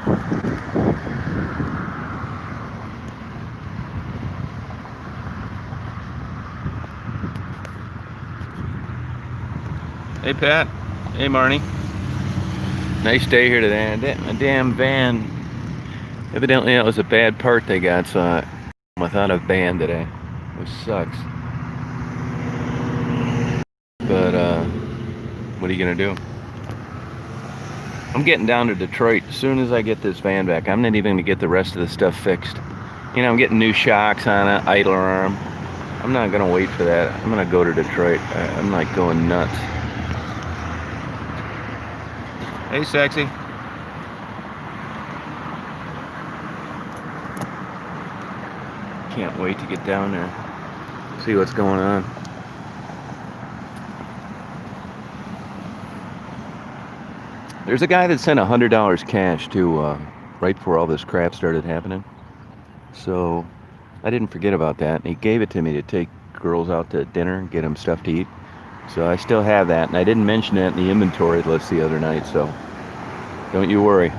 Hey Pat. Hey Marnie. Nice day here today. A damn van. Evidently that was a bad part they got, so I'm without a van today. Which sucks. But what are you gonna do? I'm getting down to Detroit as soon as I get this van back. I'm not even gonna get the rest of the stuff fixed. You know, I'm getting new shocks on it, idler arm. I'm not gonna wait for that. I'm gonna go to Detroit. I'm like going nuts. Hey, sexy. Can't wait to get down there. See what's going on. There's a guy that sent $100 cash to right before all this crap started happening. So I didn't forget about that. And he gave it to me to take girls out to dinner and get them stuff to eat. So I still have that. And I didn't mention it in the inventory list the other night. So don't you worry.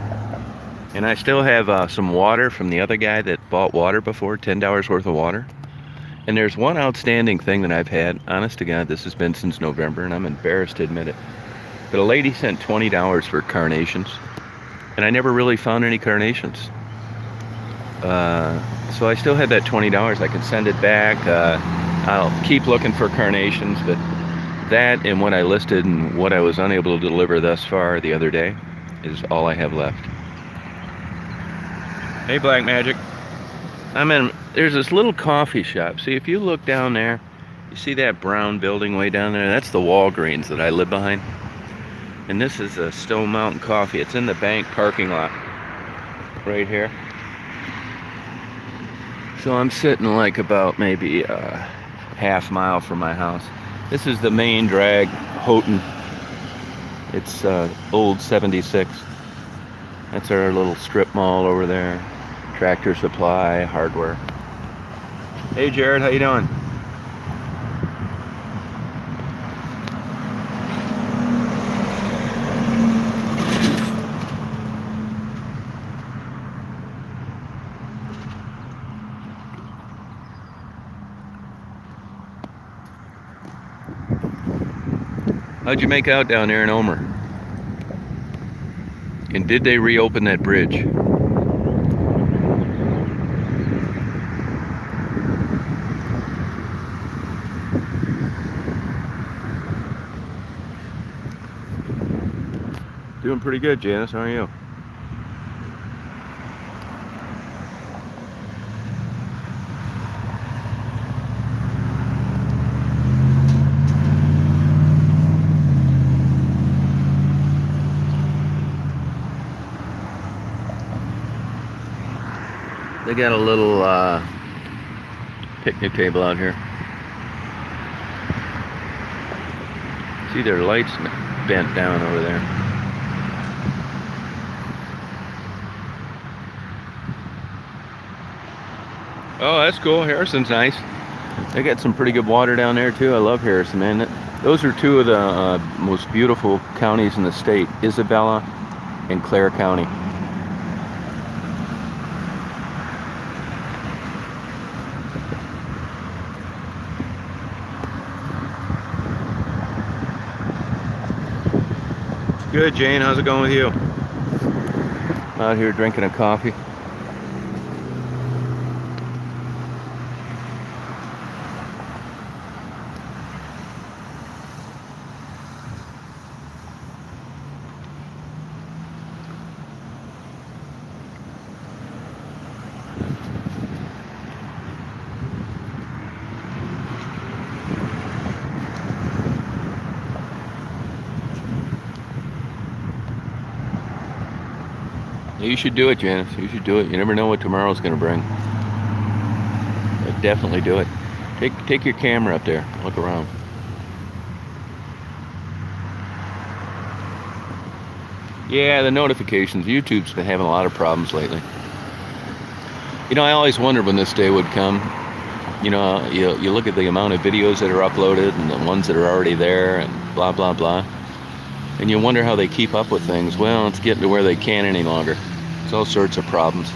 And I still have some water from the other guy that bought water before, $10 worth of water. And there's one outstanding thing that I've had. Honest to God, this has been since November, and I'm embarrassed to admit it. But a lady sent $20 for carnations, and I never really found any carnations. So I still have that $20. I can send it back. I'll keep looking for carnations, but that and what I listed and what I was unable to deliver thus far the other day is all I have left. Hey, Black Magic. There's this little coffee shop. See, if you look down there, you see that brown building way down there? That's the Walgreens that I live behind. And this is a Stone Mountain Coffee. It's in the bank parking lot right here. So I'm sitting like about maybe a half mile from my house. This is the main drag, Houghton. It's old 76. That's our little strip mall over there. Tractor Supply, hardware. Hey Jared, how you doing? How'd you make out down there in Omer? And did they reopen that bridge? Doing pretty good, Janice. How are you? They got a little picnic table out here. See, their lights bent down over there. Oh, that's cool. Harrison's nice. They got some pretty good water down there too. I love Harrison, man. Those are two of the most beautiful counties in the state, Isabella and Clare County. Good, Jane. How's it going with you? I'm out here drinking a coffee. You should do it, Janice. You should do it. You never know what tomorrow's going to bring. But definitely do it. Take your camera up there. Look around. Yeah, the notifications. YouTube's been having a lot of problems lately. You know, I always wondered when this day would come. You know, you look at the amount of videos that are uploaded and the ones that are already there and blah, blah, blah. And you wonder how they keep up with things. Well, it's getting to where they can't any longer. It's all sorts of problems.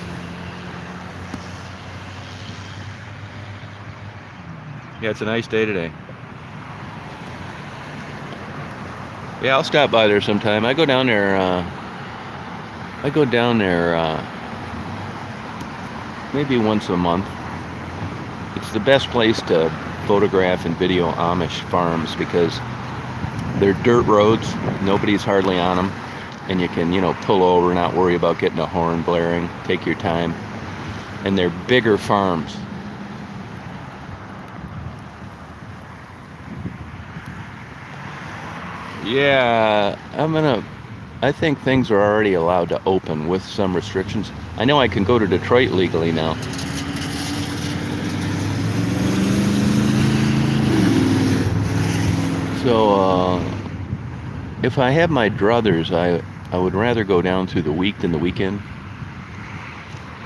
Yeah, it's a nice day today. Yeah, I'll stop by there sometime. I go down there. Maybe once a month. It's the best place to photograph and video Amish farms because they're dirt roads. Nobody's hardly on them, and you can, pull over, not worry about getting a horn blaring. Take your time, and they're bigger farms. Yeah, I think things are already allowed to open with some restrictions. I know I can go to Detroit legally now. So, if I have my druthers, I would rather go down through the week than the weekend.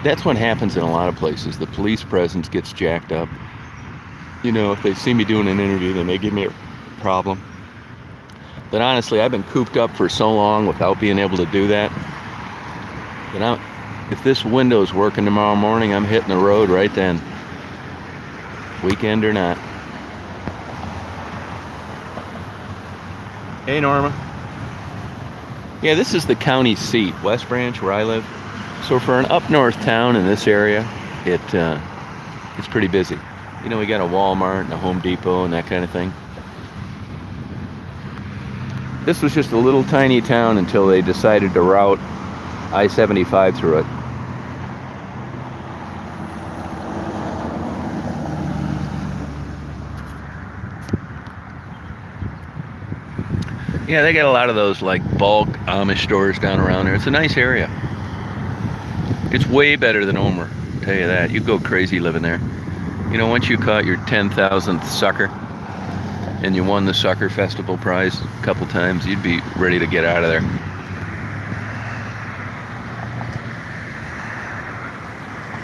That's what happens in a lot of places. The police presence gets jacked up. If they see me doing an interview, they may give me a problem. But honestly, I've been cooped up for so long without being able to do that. If this window's working tomorrow morning, I'm hitting the road right then. Weekend or not. Hey, Norma. Yeah, this is the county seat, West Branch, where I live. So for an up north town in this area, it's pretty busy. We got a Walmart and a Home Depot and that kind of thing. This was just a little tiny town until they decided to route I-75 through it. Yeah, they got a lot of those like bulk Amish stores down around there. It's a nice area. It's way better than Omer, I'll tell you that. You'd go crazy living there. Once you caught your 10,000th sucker and you won the Sucker Festival prize a couple times, you'd be ready to get out of there.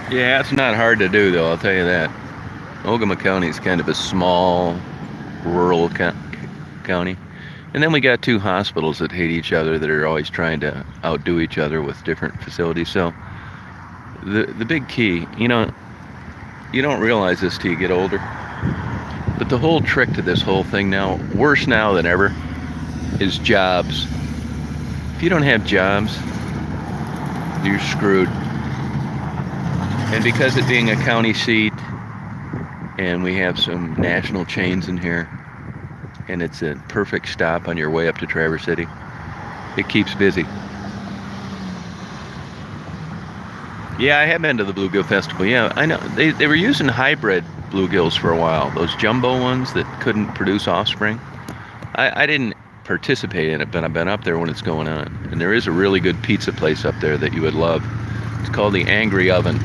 Yeah, it's not hard to do, though, I'll tell you that. Ogama County is kind of a small, rural county. And then we got two hospitals that hate each other, that are always trying to outdo each other with different facilities. So the big key, you don't realize this till you get older, but the whole trick to this whole thing now, worse now than ever, is jobs. If you don't have jobs, you're screwed. And because it being a county seat, and we have some national chains in here, and it's a perfect stop on your way up to Traverse City, it keeps busy. Yeah, I have been to the Bluegill Festival. Yeah, I know. They were using hybrid bluegills for a while, those jumbo ones that couldn't produce offspring. I didn't participate in it, but I've been up there when it's going on. And there is a really good pizza place up there that you would love. It's called the Angry Oven.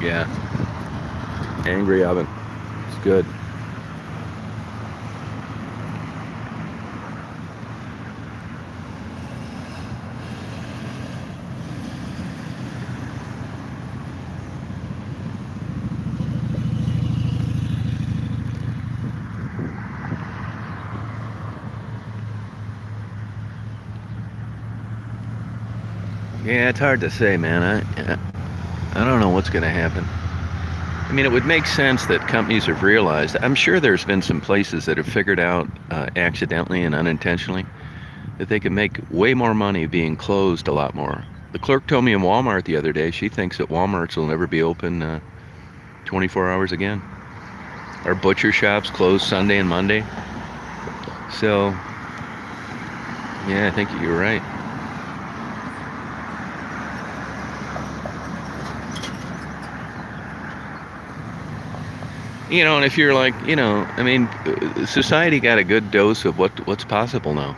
Yeah, Angry Oven. It's good. Yeah, it's hard to say, man. I don't know what's going to happen. I mean, it would make sense that companies have realized. I'm sure there's been some places that have figured out accidentally and unintentionally that they can make way more money being closed a lot more. The clerk told me in Walmart the other day, she thinks that Walmarts will never be open 24 hours again. Our butcher shops close Sunday and Monday. So, yeah, I think you're right. And if you're like, I mean, society got a good dose of what's possible now.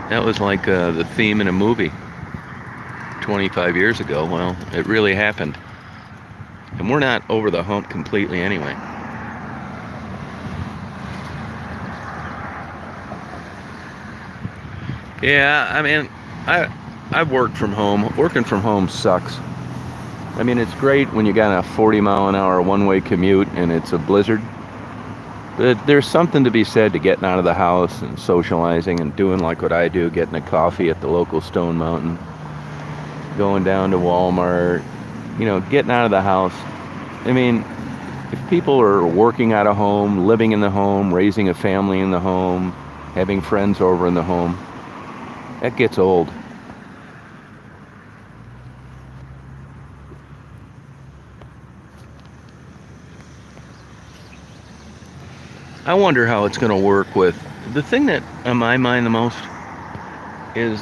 That was like the theme in a movie 25 years ago. Well, it really happened. And we're not over the hump completely anyway. Yeah, I mean, I've worked from home. Working from home sucks. I mean, it's great when you got a 40-mile-an-hour one-way commute and it's a blizzard. But there's something to be said to getting out of the house and socializing and doing like what I do, getting a coffee at the local Stone Mountain, going down to Walmart, getting out of the house. I mean, if people are working out of home, living in the home, raising a family in the home, having friends over in the home, that gets old. I wonder how it's going to work with the thing that on my mind the most is,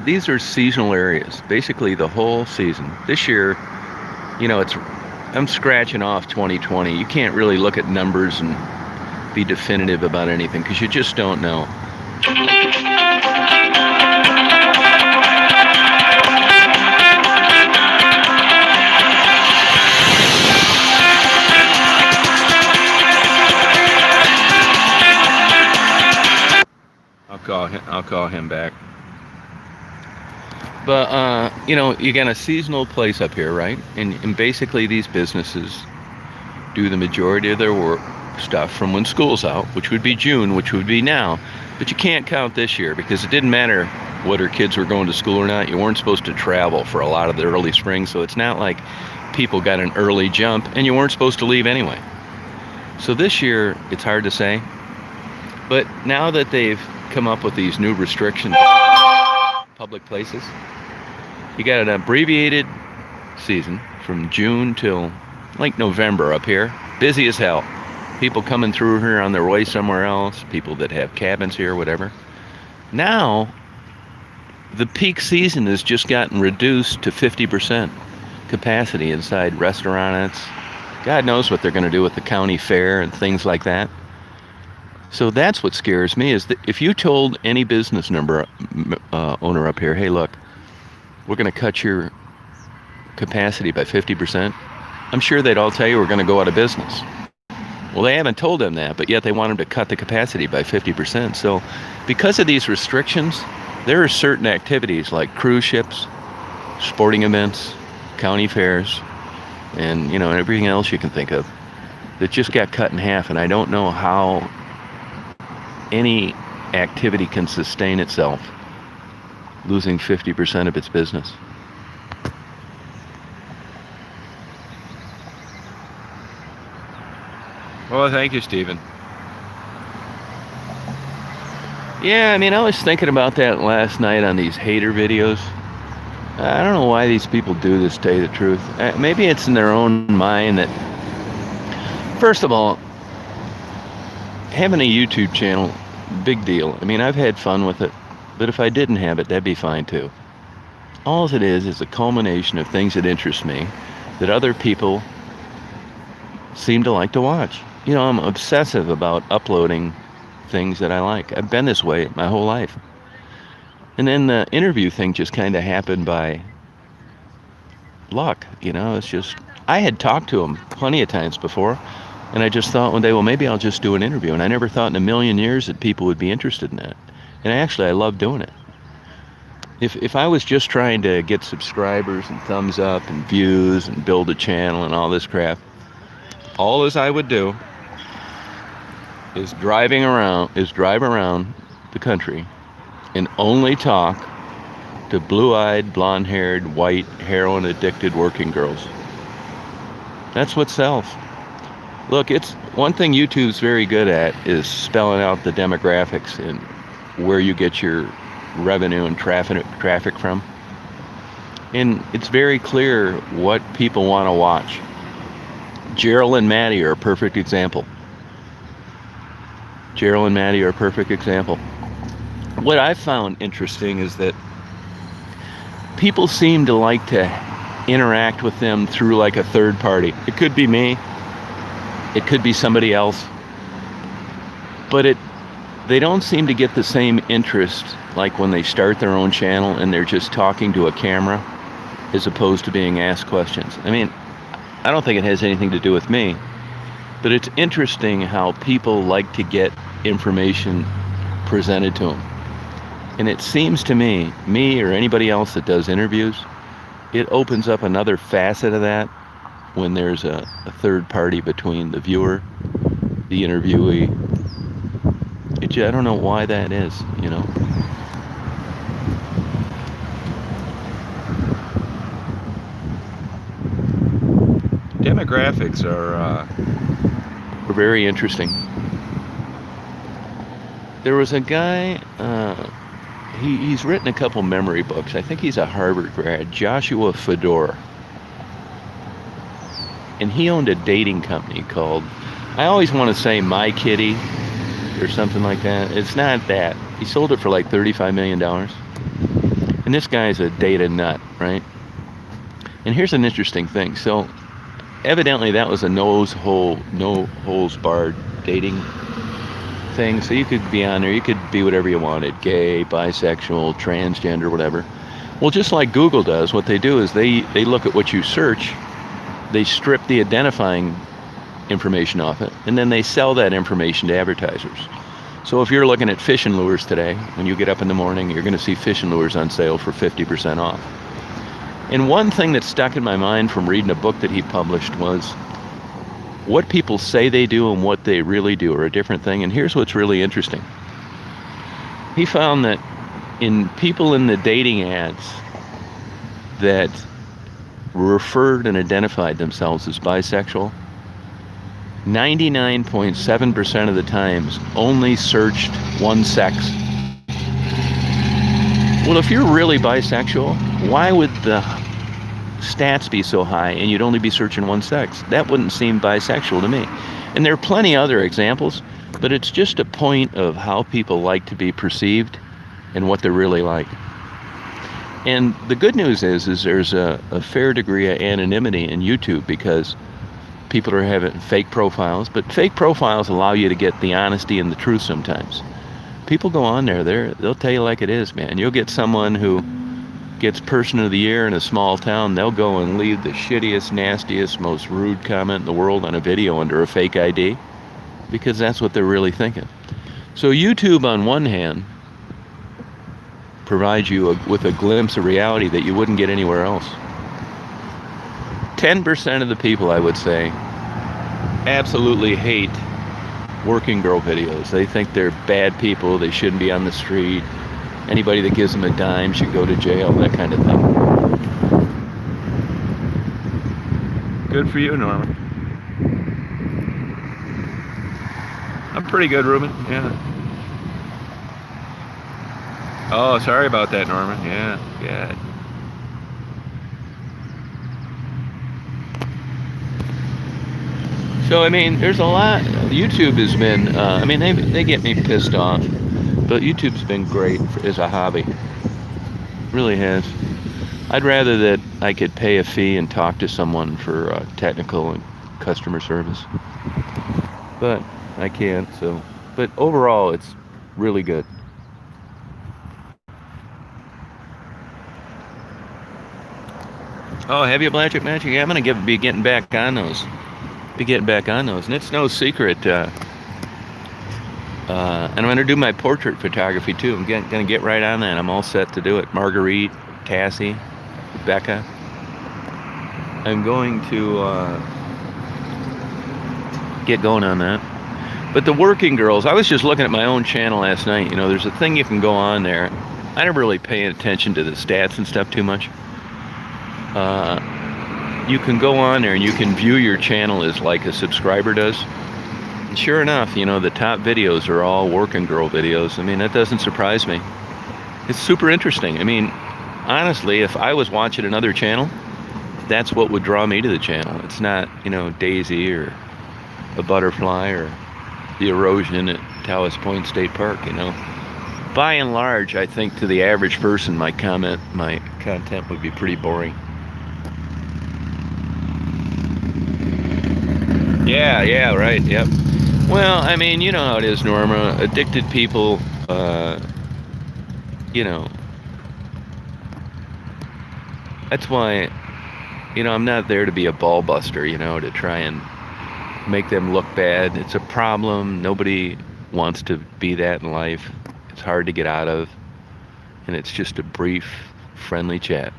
these are seasonal areas, basically the whole season. This year, I'm scratching off 2020. You can't really look at numbers and be definitive about anything because you just don't know. I'll call him back. But you got a seasonal place up here, right? And basically these businesses do the majority of their work stuff from when school's out, which would be June, which would be now. But you can't count this year because it didn't matter whether kids were going to school or not. You weren't supposed to travel for a lot of the early spring, so it's not like people got an early jump and you weren't supposed to leave anyway. So this year, it's hard to say. But now that they've come up with these new restrictions, public places, you got an abbreviated season from June till like November up here. Busy as hell. People coming through here on their way somewhere else, people that have cabins here, whatever. Now, the peak season has just gotten reduced to 50% capacity inside restaurants. God knows what they're going to do with the county fair and things like that. So that's what scares me, is that if you told any business owner up here, hey, look, we're going to cut your capacity by 50%, I'm sure they'd all tell you we're going to go out of business. Well, they haven't told them that, but yet they want them to cut the capacity by 50%. So because of these restrictions, there are certain activities like cruise ships, sporting events, county fairs, and everything else you can think of that just got cut in half. And I don't know how any activity can sustain itself losing 50% of its business. Well, thank you, Stephen. Yeah, I was thinking about that last night on these hater videos. I don't know why these people do this, to tell you the truth. Maybe it's in their own mind that, first of all, having a YouTube channel, big deal. I've had fun with it, but if I didn't have it, that'd be fine too. All it is a culmination of things that interest me, that other people seem to like to watch. I'm obsessive about uploading things that I like. I've been this way my whole life. And then the interview thing just kind of happened by luck. It's just, I had talked to him plenty of times before, and I just thought one day, well, maybe I'll just do an interview. And I never thought in a million years that people would be interested in that. And I love doing it. If I was just trying to get subscribers and thumbs up and views and build a channel and all this crap, all as I would do is drive around the country and only talk to blue-eyed, blonde-haired, white, heroin-addicted working girls. That's what sells. Look, it's one thing YouTube's very good at is spelling out the demographics and where you get your revenue and traffic from. And it's very clear what people want to watch. Gerald and Maddie are a perfect example. What I found interesting is that people seem to like to interact with them through like a third party. It could be me. It could be somebody else. But they don't seem to get the same interest like when they start their own channel and they're just talking to a camera as opposed to being asked questions. I don't think it has anything to do with me, but it's interesting how people like to get information presented to them. And it seems to me or anybody else that does interviews, it opens up another facet of that when there's a third party between the viewer the interviewee. I don't know why that is, Demographics are very interesting. There was a guy, he's written a couple memory books. I think he's a Harvard grad, Joshua Fedor. And he owned a dating company called, I always want to say My Kitty or something like that. It's not that. He sold it for like $35 million. And this guy's a data nut, right? And here's an interesting thing. So evidently that was a no holds barred dating thing. So you could be on there, you could be whatever you wanted, gay, bisexual, transgender, whatever. Well, just like Google does, what they do is they look at what you search, they strip the identifying information off it, and then they sell that information to advertisers. So if you're looking at fishing lures today, when you get up in the morning, you're going to see fishing lures on sale for 50% off. And one thing that stuck in my mind from reading a book that he published was what people say they do and what they really do are a different thing. And here's what's really interesting. He found that in people in the dating ads that referred and identified themselves as bisexual, 99.7% of the times only searched one sex. Well, if you're really bisexual, why would the stats be so high and you'd only be searching one sex? That wouldn't seem bisexual to me. And there are plenty other examples, but it's just a point of how people like to be perceived and what they're really like. And the good news is there's a fair degree of anonymity in YouTube because people are having fake profiles, but fake profiles allow you to get the honesty and the truth sometimes. People go on there, they'll tell you like it is, man. You'll get someone who gets Person of the Year in a small town, they'll go and leave the shittiest, nastiest, most rude comment in the world on a video under a fake ID because that's what they're really thinking. So YouTube, on one hand, provides you with a glimpse of reality that you wouldn't get anywhere else. 10% of the people, I would say, absolutely hate working girl videos. They think they're bad people, they shouldn't be on the street. Anybody that gives them a dime should go to jail, that kind of thing. Good for you, Norman. I'm pretty good, Ruben. Yeah. Oh, sorry about that, Norman. Yeah. So, I mean, there's a lot. YouTube has been, they get me pissed off, but YouTube's been great as a hobby. Really has. I'd rather that I could pay a fee and talk to someone for technical and customer service. But I can't, so. But overall, it's really good. Oh, Heavy Blackjack Magic? Yeah, I'm going to be getting back on those. And it's no secret. And I'm going to do my portrait photography too. I'm going to get right on that. I'm all set to do it. Marguerite, Cassie, Becca. I'm going to get going on that. But the working girls, I was just looking at my own channel last night. There's a thing you can go on there. I never really pay attention to the stats and stuff too much. You can go on there and you can view your channel as like a subscriber does. And sure enough, the top videos are all working girl videos. I mean, that doesn't surprise me. It's super interesting. I mean, honestly, if I was watching another channel, that's what would draw me to the channel. It's not, Daisy or a butterfly or the erosion at Taos Point State Park, By and large, I think to the average person, my content would be pretty boring. Yeah, right, yep. Well, I mean, you know how it is, Norma. Addicted people, that's why, I'm not there to be a ball buster, to try and make them look bad. It's a problem. Nobody wants to be that in life. It's hard to get out of. And it's just a brief, friendly chat.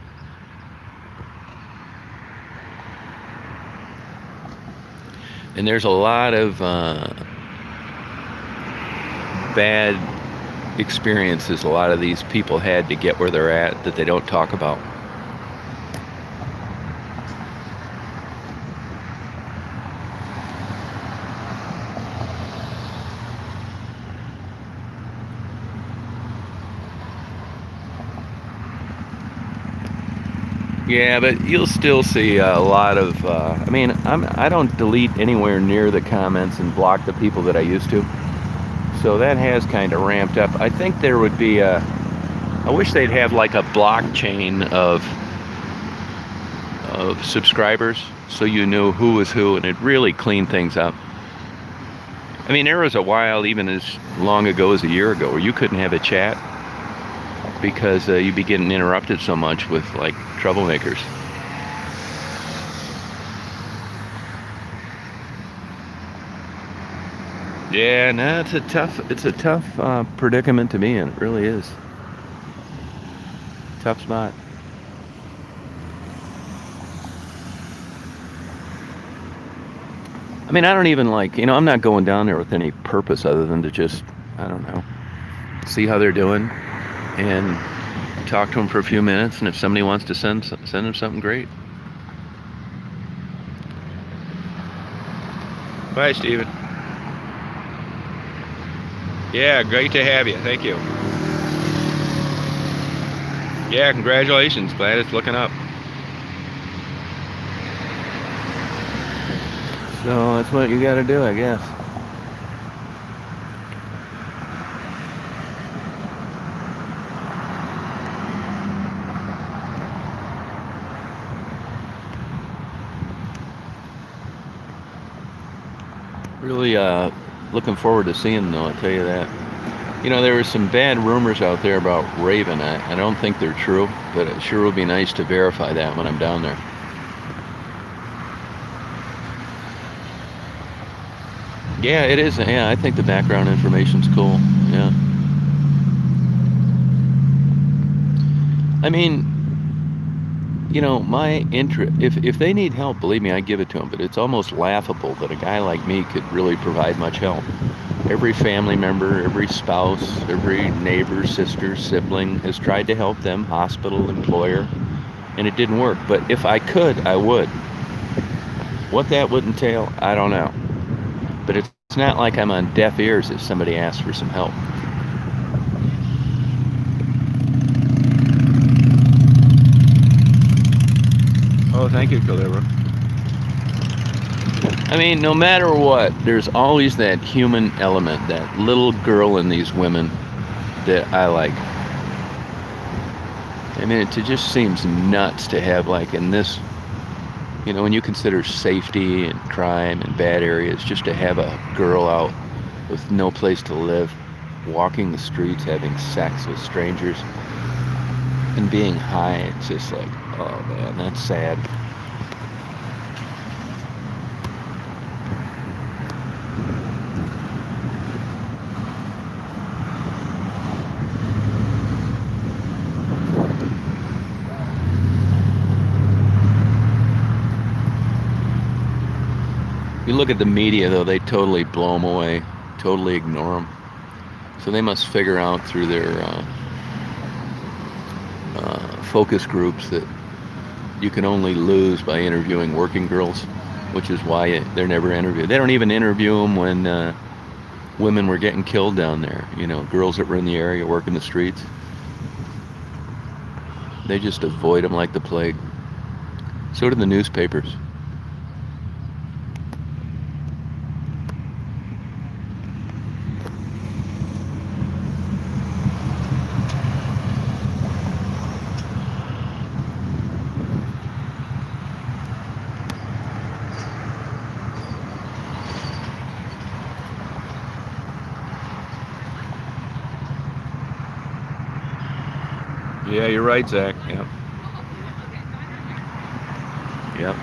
And there's a lot of bad experiences a lot of these people had to get where they're at that they don't talk about. Yeah, but you'll still see a lot of. I mean, I don't delete anywhere near the comments and block the people that I used to. So that has kind of ramped up. I think there would be a. I wish they'd have like a blockchain of subscribers, so you knew who was who, and it really cleaned things up. I mean, there was a while, even as long ago as a year ago, where you couldn't have a chat because you'd be getting interrupted so much with like troublemakers. Yeah, no, it's a tough predicament to be in. It really is. Tough spot. I mean, I don't even like, I'm not going down there with any purpose other than to just, I don't know, see how they're doing and talk to them for a few minutes, and if somebody wants to send them something, great. Bye, Steven. Yeah, great to have you. Thank you. Yeah, congratulations. Glad it's looking up. So that's what you got to do, I guess. Really looking forward to seeing them, though, I'll tell you that. There were some bad rumors out there about Raven. I don't think they're true, but it sure would be nice to verify that when I'm down there. Yeah, it is. Yeah, I think the background information's cool. Yeah. I mean, my interest, if they need help, believe me, I give it to them, but it's almost laughable that a guy like me could really provide much help. Every family member, every spouse, every neighbor, sister, sibling has tried to help them, hospital, employer, and it didn't work. But if I could, I would. What that would entail, I don't know. But it's not like I'm on deaf ears if somebody asks for some help. Oh, thank you, Calibra. I mean, no matter what, there's always that human element, that little girl in these women that I like. I mean, it just seems nuts to have, like, in this, when you consider safety and crime and bad areas, just to have a girl out with no place to live, walking the streets, having sex with strangers, and being high. It's just like, oh man, that's sad. You look at the media, though, they totally blow them away, totally ignore them. So they must figure out through their focus groups that you can only lose by interviewing working girls, which is why they're never interviewed. They don't even interview them when women were getting killed down there, girls that were in the area working the streets. They just avoid them like the plague. So do the newspapers. Yeah, you're right, Zach. Yep. Yep.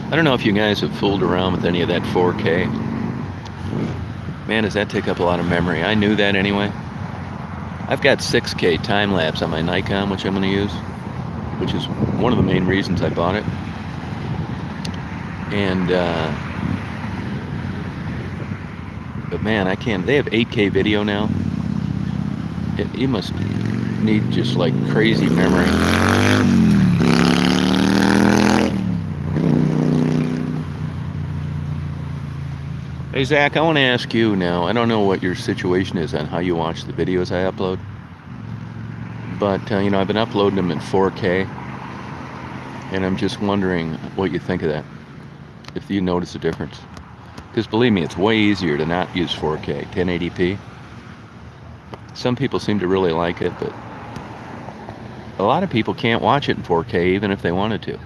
I don't know if you guys have fooled around with any of that 4K. Man, does that take up a lot of memory. I knew that anyway. I've got 6K time lapse on my Nikon, which I'm going to use, which is one of the main reasons I bought it. And but man, I can't. They have 8K video now. You must need just like crazy memory. Hey Zach, I want to ask you now. I don't know what your situation is on how you watch the videos I upload, but you know, I've been uploading them in 4K, and I'm just wondering what you think of that. If you notice a difference, because believe me, it's way easier to not use 4K, 1080p. Some people seem to really like it, but a lot of people can't watch it in 4K even if they wanted to.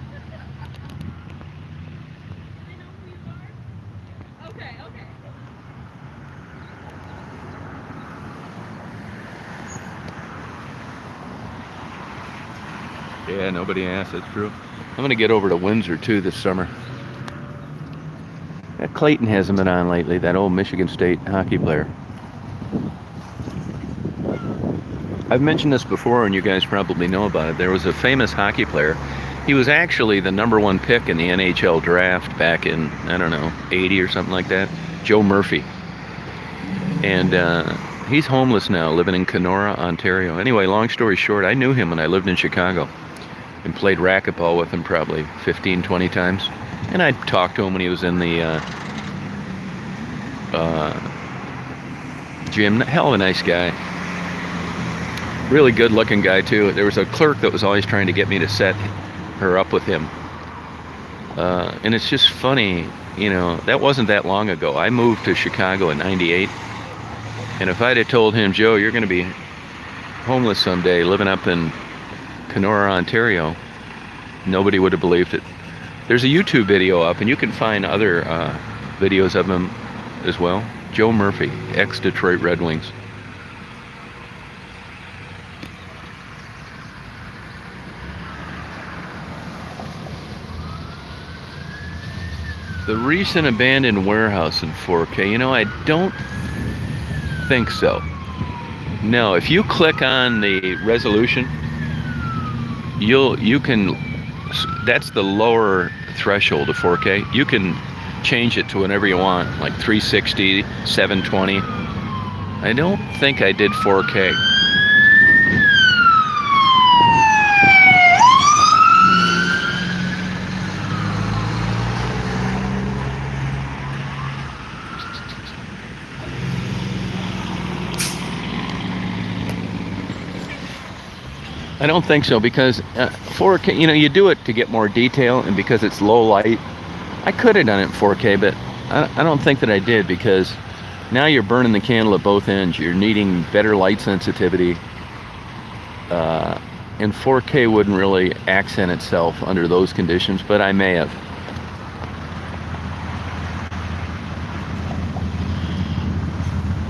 Yeah, nobody asked, that's true. I'm going to get over to Windsor too this summer. Clayton hasn't been on lately, that old Michigan State hockey player. I've mentioned this before and you guys probably know about it. There was a famous hockey player. He was actually the #1 pick in the NHL draft back in, I don't know, 80 or something like that. Joe Murphy. And he's homeless now, living in Kenora, Ontario. Anyway, long story short, I knew him when I lived in Chicago and played racquetball with him probably 15, 20 times. And I talked to him when he was in the gym. Hell of a nice guy. Really good looking guy too. There was a clerk that was always trying to get me to set her up with him. And it's just funny, you know, that wasn't that long ago. I moved to Chicago in '98. And if I'd have told him, Joe, you're going to be homeless someday living up in Kenora, Ontario, nobody would have believed it. There's a YouTube video up, and you can find other videos of him as well. Joe Murphy, ex-Detroit Red Wings. The recent abandoned warehouse in 4K, you know, I don't think so. No, if you click on the resolution, you can, that's the lower threshold of 4K. You can change it to whatever you want, like 360, 720. I don't think I did 4K. I don't think so, because 4K, you know, you do it to get more detail, and because it's low light. I could have done it in 4K, but I don't think that I did, because now you're burning the candle at both ends. You're needing better light sensitivity, and 4K wouldn't really accent itself under those conditions, but I may have.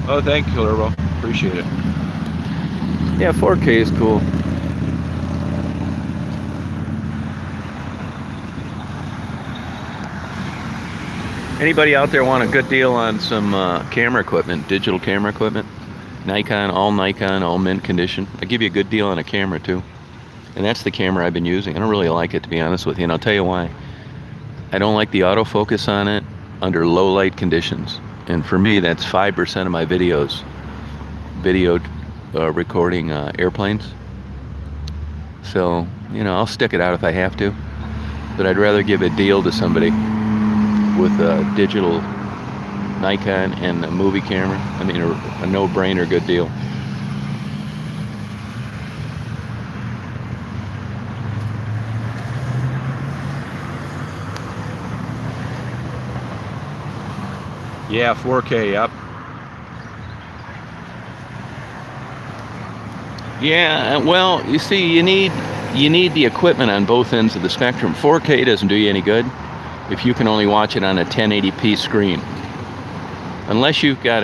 Oh, thank you, Lerbo. Appreciate it. Yeah, 4K is cool. Anybody out there want a good deal on some camera equipment, digital camera equipment? Nikon, all mint condition. I'll give you a good deal on a camera too. And that's the camera I've been using. I don't really like it, to be honest with you, and I'll tell you why. I don't like the autofocus on it under low light conditions. And for me, that's 5% of my videos. Video recording airplanes. So, you know, I'll stick it out if I have to. But I'd rather give a deal to somebody with a digital Nikon and a movie camera. I mean, a no-brainer good deal. Yeah, 4K, yep. Yeah, well, you see, you need the equipment on both ends of the spectrum. 4K doesn't do you any good if you can only watch it on a 1080p screen. Unless you've got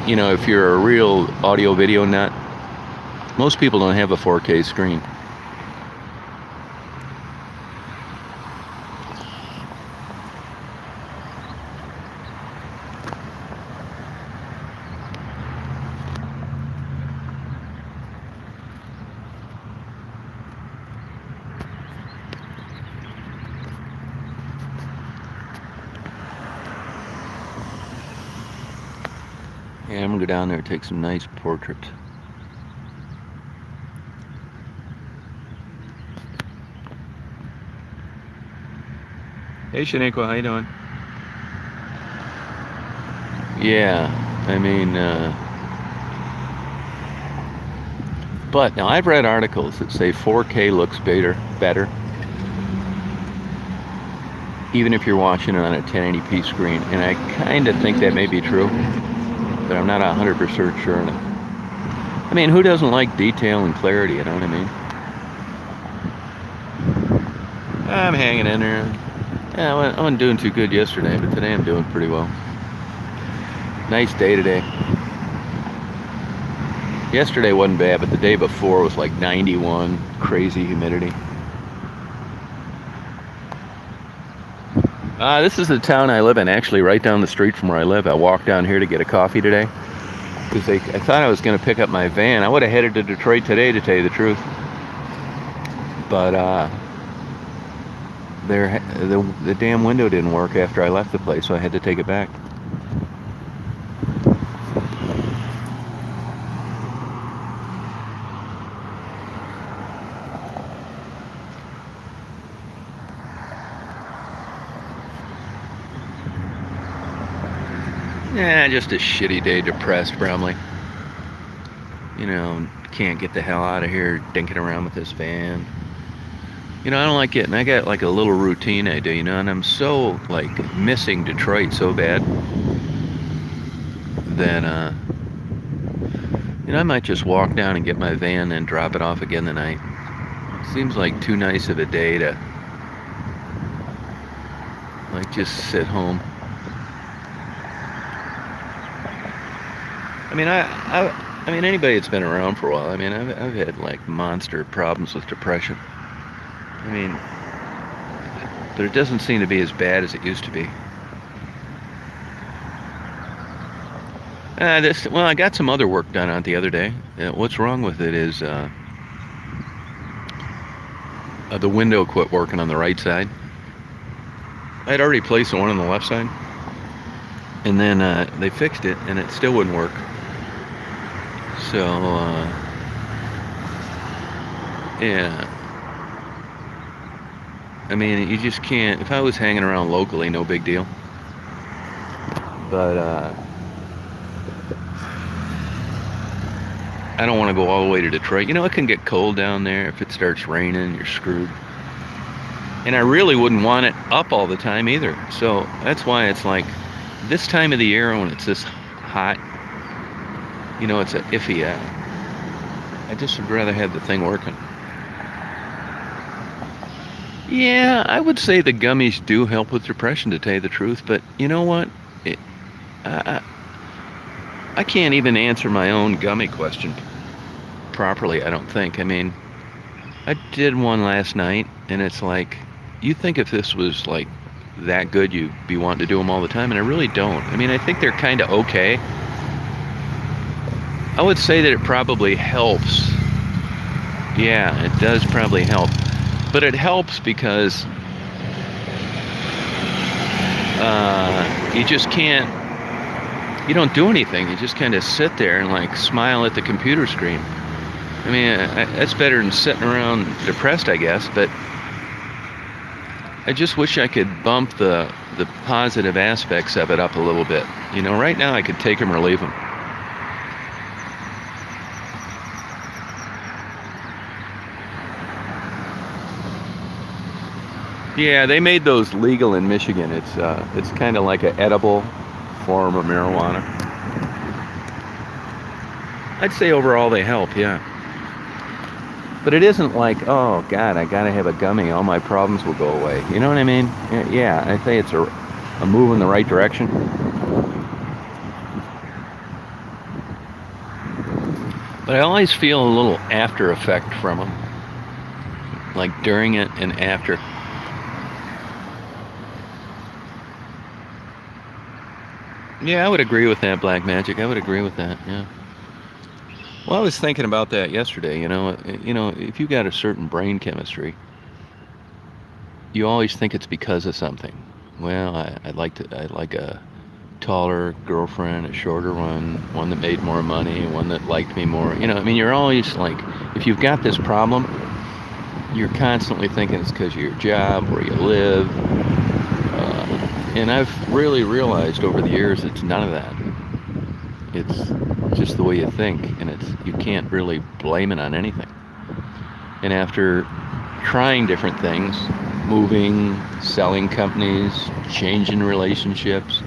you know, if you're a real audio video nut, most people don't have a 4K screen. Yeah, I'm gonna go down there and take some nice portraits. Hey, Shaniqua, how you doing? Yeah, I mean, but now I've read articles that say 4K looks better, even if you're watching it on a 1080p screen, and I kind of think that may be true, but I'm not 100% sure. I mean, who doesn't like detail and clarity? You know what I mean? I'm hanging in there. Yeah, I wasn't doing too good yesterday, but today I'm doing pretty well. Nice day today. Yesterday wasn't bad, but the day before was like 91, crazy humidity. This is the town I live in, actually right down the street from where I live. I walked down here to get a coffee today because I thought I was going to pick up my van. I would have headed to Detroit today, to tell you the truth. But the damn window didn't work after I left the place, so I had to take it back. Yeah, just a shitty day, depressed probably. You know, can't get the hell out of here dinking around with this van. You know, I don't like it, and I got like a little routine I do, you know, and I'm so like missing Detroit so bad that you know, I might just walk down and get my van and drop it off again tonight. Seems like too nice of a day to like just sit home. I mean, I mean, anybody that's been around for a while, I mean, I've had like monster problems with depression. I mean, but it doesn't seem to be as bad as it used to be. Well, I got some other work done on it the other day. What's wrong with it is the window quit working on the right side. I'd already placed the one on the left side, and then they fixed it, and it still wouldn't work. So, yeah. I mean, you just can't. If I was hanging around locally, no big deal. But I don't want to go all the way to Detroit. You know, it can get cold down there. If it starts raining, you're screwed. And I really wouldn't want it up all the time either. So that's why it's like this time of the year when it's this hot, you know, it's a iffy. I just would rather have the thing working. Yeah, I would say the gummies do help with depression, to tell you the truth. But you know what? I can't even answer my own gummy question properly, I don't think. I mean, I did one last night, and it's like, you think if this was like that good, you'd be wanting to do them all the time, and I really don't. I mean, I think they're kind of okay. I would say that it probably helps. Yeah, it does probably help. But it helps because you just can't, you don't do anything. You just kind of sit there and like smile at the computer screen. I mean, that's better than sitting around depressed, I guess, but I just wish I could bump the positive aspects of it up a little bit. You know, right now I could take them or leave them. Yeah, they made those legal in Michigan. It's kind of like an edible form of marijuana. I'd say overall they help, yeah. But it isn't like, oh God, I gotta have a gummy, all my problems will go away. You know what I mean? Yeah, I say it's a move in the right direction. But I always feel a little after effect from them, like during it and after. Yeah, I would agree with that, Black Magic. I would agree with that. Yeah. Well, I was thinking about that yesterday. You know, if you got a certain brain chemistry, you always think it's because of something. Well, I like taller girlfriend, a shorter one that made more money, one that liked me more. You know, I mean, you're always like, if you've got this problem, you're constantly thinking it's because of your job, where you live. And I've really realized over the years it's none of that. It's just the way you think, and you can't really blame it on anything. And after trying different things, moving, selling companies, changing relationships,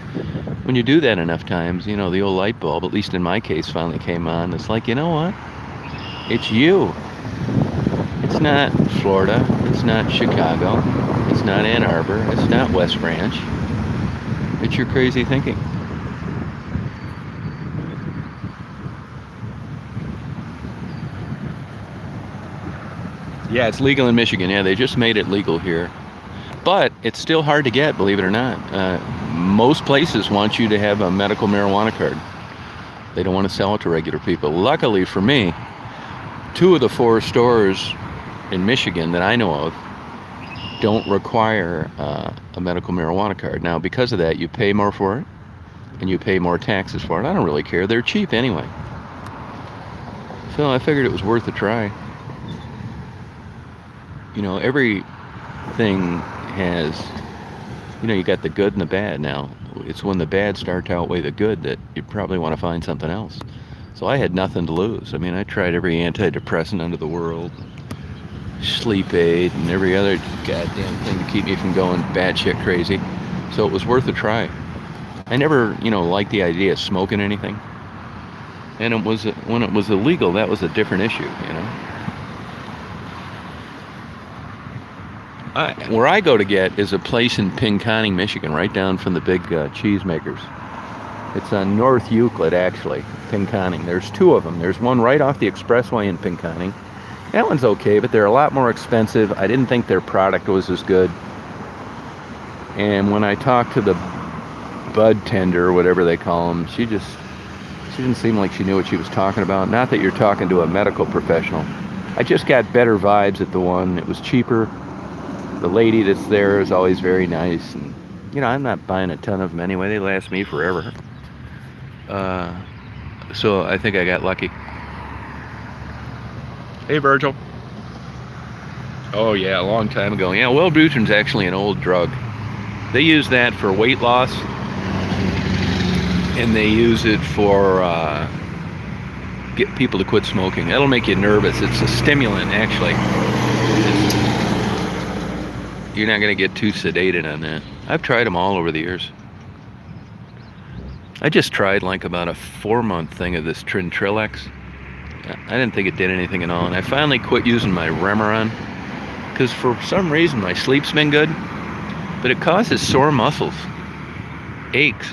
when you do that enough times, you know, the old light bulb, at least in my case, finally came on. It's like, you know what? It's you. It's not Florida. It's not Chicago. It's not Ann Arbor. It's not West Branch. It's your crazy thinking. Yeah, it's legal in Michigan. Yeah, they just made it legal here. But it's still hard to get, believe it or not. Most places want you to have a medical marijuana card. They don't want to sell it to regular people. Luckily for me, 2 of the 4 stores in Michigan that I know of don't require a medical marijuana card. Now, because of that, you pay more for it, and you pay more taxes for it. I don't really care. They're cheap anyway. So I figured it was worth a try. You know, everything has, you know, you got the good and the bad. Now, it's when the bad start to outweigh the good that you probably want to find something else. So I had nothing to lose. I mean, I tried every antidepressant under the world, sleep aid, and every other goddamn thing to keep me from going batshit crazy. So it was worth a try. I never, you know, liked the idea of smoking anything. And it was, when it was illegal, that was a different issue, you know. Where I go to get is a place in Pinconning, Michigan, right down from the big cheese makers. It's on North Euclid, actually, Pinconning. There's 2 of them. There's one right off the expressway in Pinconning. That one's okay, but they're a lot more expensive. I didn't think their product was as good. And when I talked to the bud tender, or whatever they call them, she didn't seem like she knew what she was talking about. Not that you're talking to a medical professional. I just got better vibes at the one. It was cheaper. The lady that's there is always very nice, and you know, I'm not buying a ton of them anyway. They last me forever. So I think I got lucky. Hey, Virgil. Oh yeah, a long time ago. Yeah, Wellbutrin's actually an old drug. They use that for weight loss, and they use it for get people to quit smoking. That'll make you nervous. It's a stimulant, actually. You're not going to get too sedated on that. I've tried them all over the years. I just tried like about a 4-month thing of this Trintrilex. I didn't think it did anything at all, and I finally quit using my Remeron because for some reason my sleep's been good, but it causes sore muscles, aches.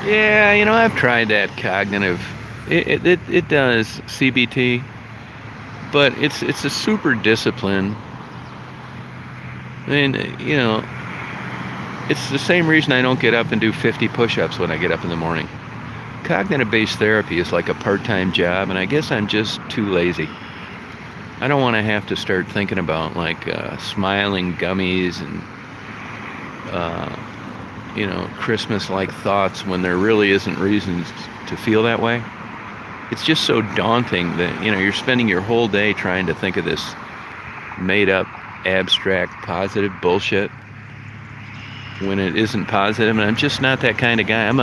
Yeah, you know, I've tried that cognitive. It does CBT, but it's a super discipline. I mean, you know, it's the same reason I don't get up and do 50 push-ups when I get up in the morning. Cognitive-based therapy is like a part-time job, and I guess I'm just too lazy. I don't want to have to start thinking about like smiling gummies and you know, Christmas-like thoughts when there really isn't reasons to feel that way. It's just so daunting that, you know, you're spending your whole day trying to think of this made-up, abstract, positive bullshit when it isn't positive, and I'm just not that kind of guy. I'm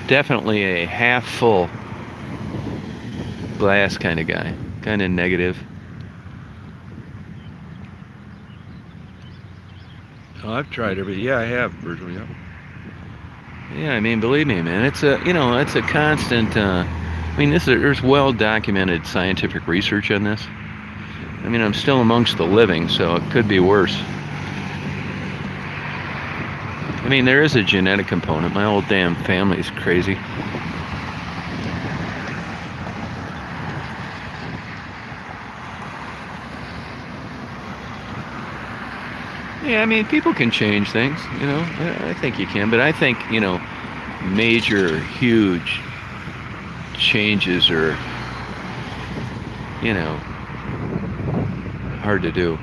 definitely a half-full glass kind of guy, kind of negative. Oh, I've tried everything. Yeah, I have, Virgil. Yeah. Yeah, I mean, believe me, man, it's a, you know, it's a constant, I mean, there's well-documented scientific research on this. I mean, I'm still amongst the living, so it could be worse. I mean, there is a genetic component. My whole damn family's crazy. Yeah, I mean, people can change things, you know. I think you can, but I think, you know, major, huge changes are you know, hard to do.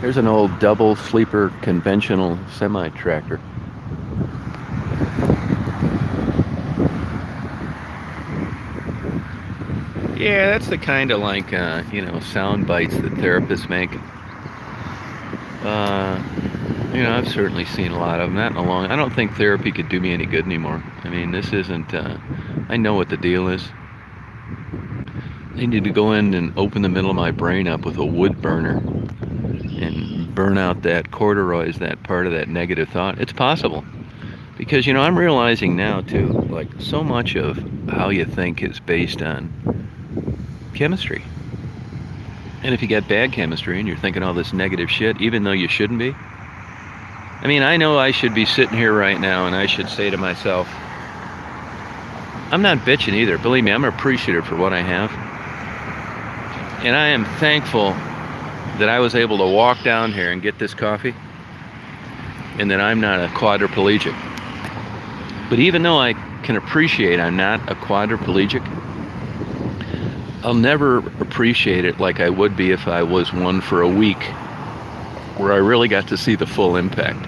There's an old double sleeper conventional semi-tractor. Yeah, that's the kind of like, sound bites that therapists make. I've certainly seen a lot of them. Not in a long. I don't think therapy could do me any good anymore. I mean, this isn't. I know what the deal is. I need to go in and open the middle of my brain up with a wood burner and burn out that corduroys, that part of that negative thought. It's possible. Because, I'm realizing now, too, like, so much of how you think is based on chemistry. And if you got bad chemistry and you're thinking all this negative shit, even though you shouldn't be. I mean, I know I should be sitting here right now and I should say to myself, I'm not bitching either. Believe me, I'm appreciative for what I have. And I am thankful that I was able to walk down here and get this coffee and that I'm not a quadriplegic. But even though I can appreciate I'm not a quadriplegic, I'll never appreciate it like I would be if I was one for a week, where I really got to see the full impact.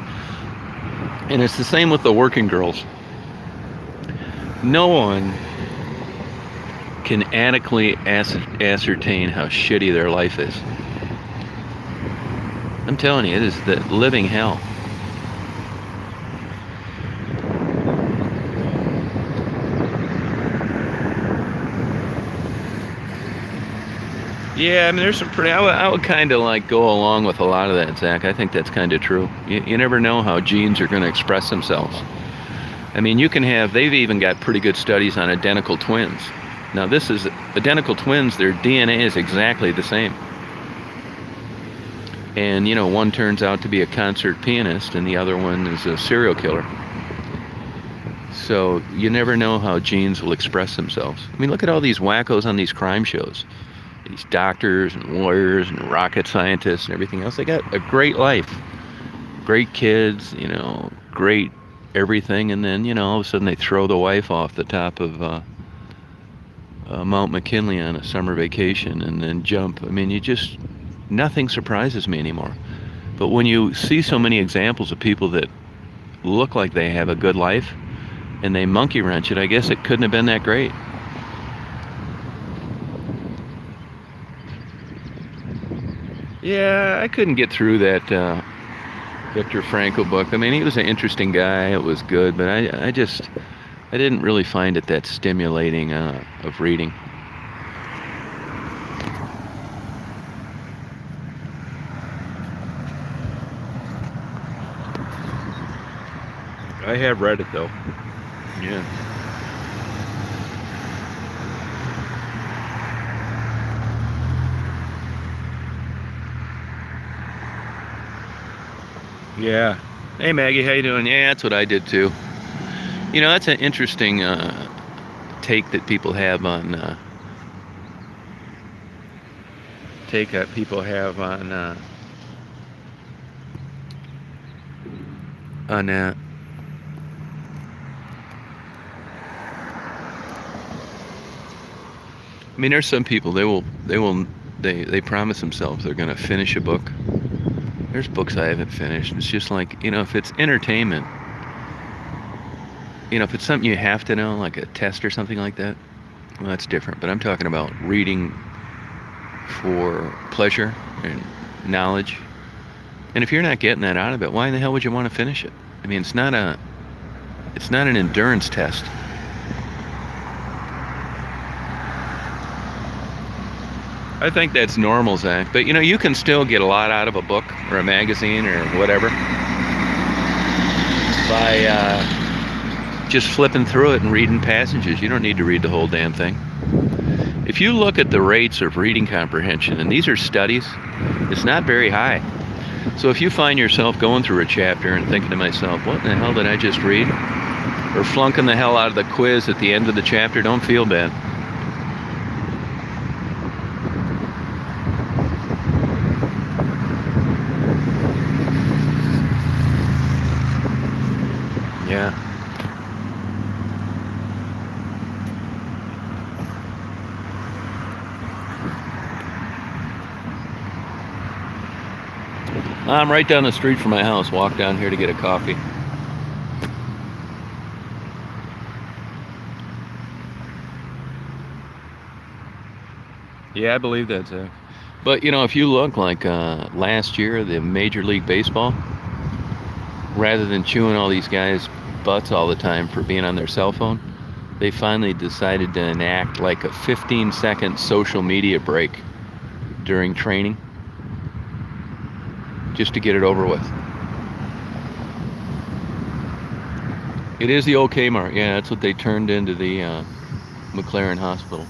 And it's the same with the working girls. No one can adequately ascertain how shitty their life is. I'm telling you, it is the living hell. Yeah, I mean, there's some pretty. I would kind of like go along with a lot of that, Zach. I think that's kind of true. You never know how genes are going to express themselves. I mean, they've even got pretty good studies on identical twins. Now, this is identical twins, their DNA is exactly the same. And, one turns out to be a concert pianist and the other one is a serial killer. So you never know how genes will express themselves. I mean, look at all these wackos on these crime shows. These doctors and lawyers and rocket scientists and everything else. They got a great life. Great kids, great everything. And then, all of a sudden they throw the wife off the top of Mount McKinley on a summer vacation and then jump. I mean, nothing surprises me anymore. But when you see so many examples of people that look like they have a good life and they monkey wrench it, I guess it couldn't have been that great. Yeah, I couldn't get through that Viktor Frankl book. I mean, he was an interesting guy. It was good, but I didn't really find it that stimulating of reading. I have read it, though. Yeah. Yeah. Hey, Maggie, how you doing? Yeah, that's what I did, too. That's an interesting take that people have on that. I mean, there's some people they promise themselves they're going to finish a book. There's books I haven't finished. It's just like, if it's entertainment, if it's something you have to know, like a test or something like that, well, that's different. But I'm talking about reading for pleasure and knowledge. And if you're not getting that out of it, why in the hell would you want to finish it? I mean, it's not an endurance test. I think that's normal, Zach. But, you can still get a lot out of a book or a magazine or whatever by just flipping through it and reading passages. You don't need to read the whole damn thing. If you look at the rates of reading comprehension, and these are studies, it's not very high. So if you find yourself going through a chapter and thinking to myself, what in the hell did I just read? Or flunking the hell out of the quiz at the end of the chapter, don't feel bad. I'm right down the street from my house. Walk down here to get a coffee. Yeah, I believe that, Zach. But you know, if you look like last year, the Major League Baseball, rather than chewing all these guys' butts all the time for being on their cell phone, they finally decided to enact like a 15-second social media break during training just to get it over with. It is the old Kmart. Yeah, that's what they turned into the McLaren Hospital.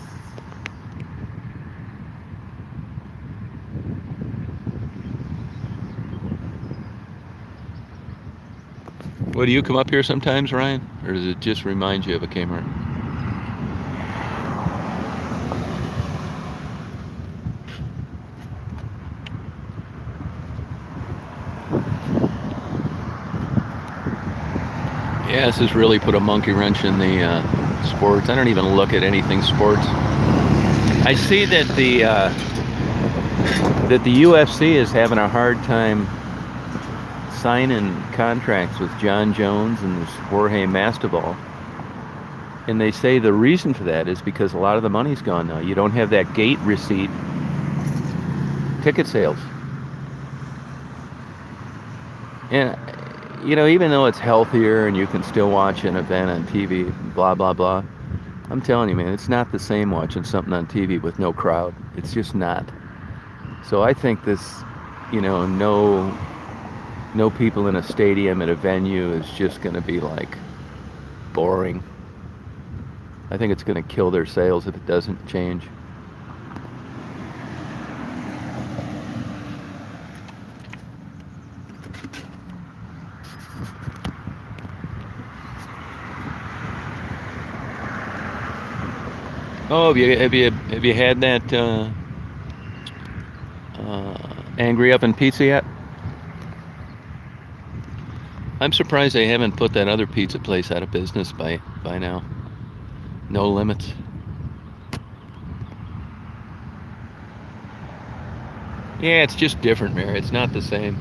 Well, do you come up here sometimes, Ryan? Or does it just remind you of a Kmart? Yeah, this has really put a monkey wrench in the sports. I don't even look at anything sports. I see that the UFC is having a hard time signing contracts with John Jones and this Jorge Masvidal. And they say the reason for that is because a lot of the money's gone now. You don't have that gate receipt ticket sales. And, you know, even though it's healthier and you can still watch an event on TV, blah, blah, blah, I'm telling you, man, it's not the same watching something on TV with no crowd. It's just not. So I think this, you know, no people in a stadium at a venue is just going to be like boring. I think it's going to kill their sales if it doesn't change. Oh, have you had that Angry Oven pizza yet? I'm surprised they haven't put that other pizza place out of business by now. No Limits. Yeah, it's just different, Mary. It's not the same.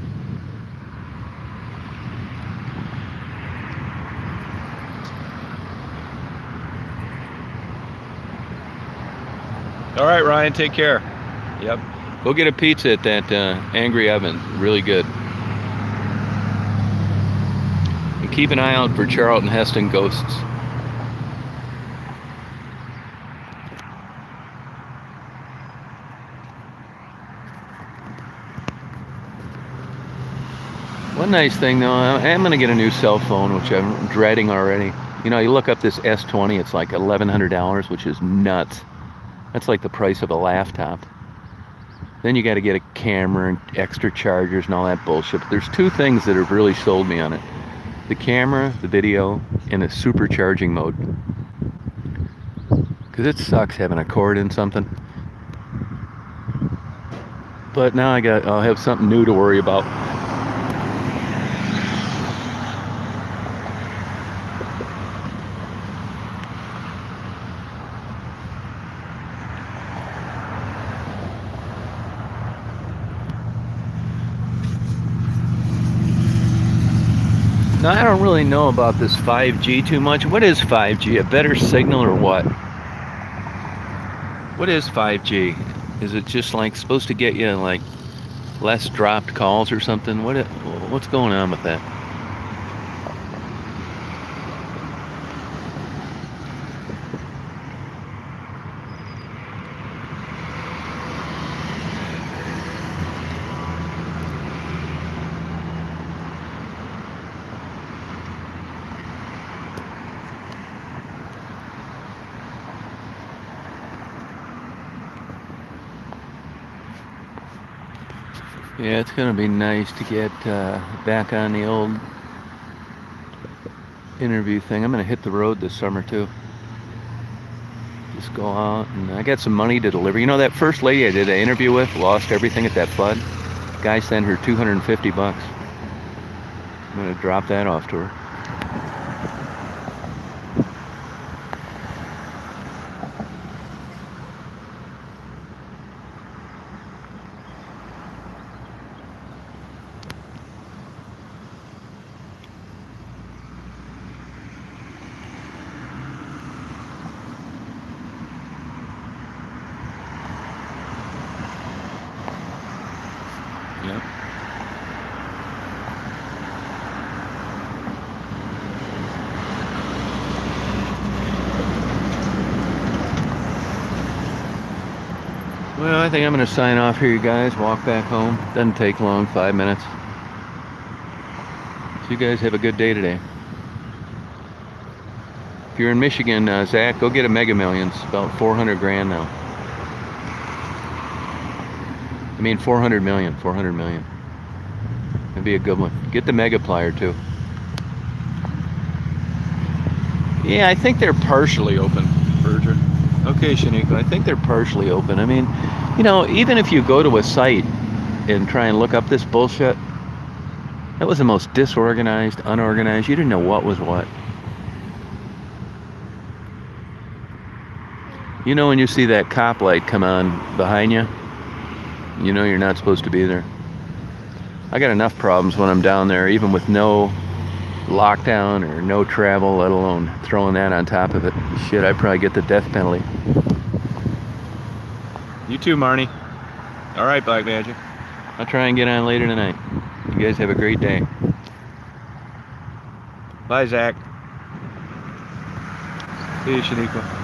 All right, Ryan, take care. Yep. Go get a pizza at that Angry Oven. Really good. And keep an eye out for Charlton Heston ghosts. One nice thing though, I'm going to get a new cell phone, which I'm dreading already. You know, you look up this S20, it's like $1,100, which is nuts. That's like the price of a laptop. Then you got to get a camera and extra chargers and all that bullshit. But there's two things that have really sold me on it. The camera, the video, and the supercharging mode. Because it sucks having a cord in something. But now I'll have something new to worry about. Now, I don't really know about this 5G too much. What is 5G? A better signal or what? What is 5G? Is it just like supposed to get you like less dropped calls or something? What's going on with that? Yeah, it's going to be nice to get back on the old interview thing. I'm going to hit the road this summer too. Just go out, and I got some money to deliver. You know, that first lady I did an interview with lost everything at that flood. Guy sent her $250. I'm going to drop that off to her. Well, I think I'm going to sign off here, you guys. Walk back home. Doesn't take long, 5 minutes. So you guys have a good day today. If you're in Michigan, Zach, go get a Mega Millions. About 400 grand now. I mean 400 million. 400 million. That'd be a good one. Get the Mega Plier too. Yeah, I think they're partially open, Berger. Okay, Shaniqua, I think they're partially open. I mean, you know, even if you go to a site and try and look up this bullshit, that was the most disorganized, unorganized. You didn't know what was what. You know when you see that cop light come on behind you, you know you're not supposed to be there. I got enough problems when I'm down there, even with no lockdown or no travel, let alone throwing that on top of it. Shit, I'd probably get the death penalty. You too, Marnie. All right, Black Magic. I'll try and get on later tonight. You guys have a great day. Bye, Zach. See you, Shaniqua.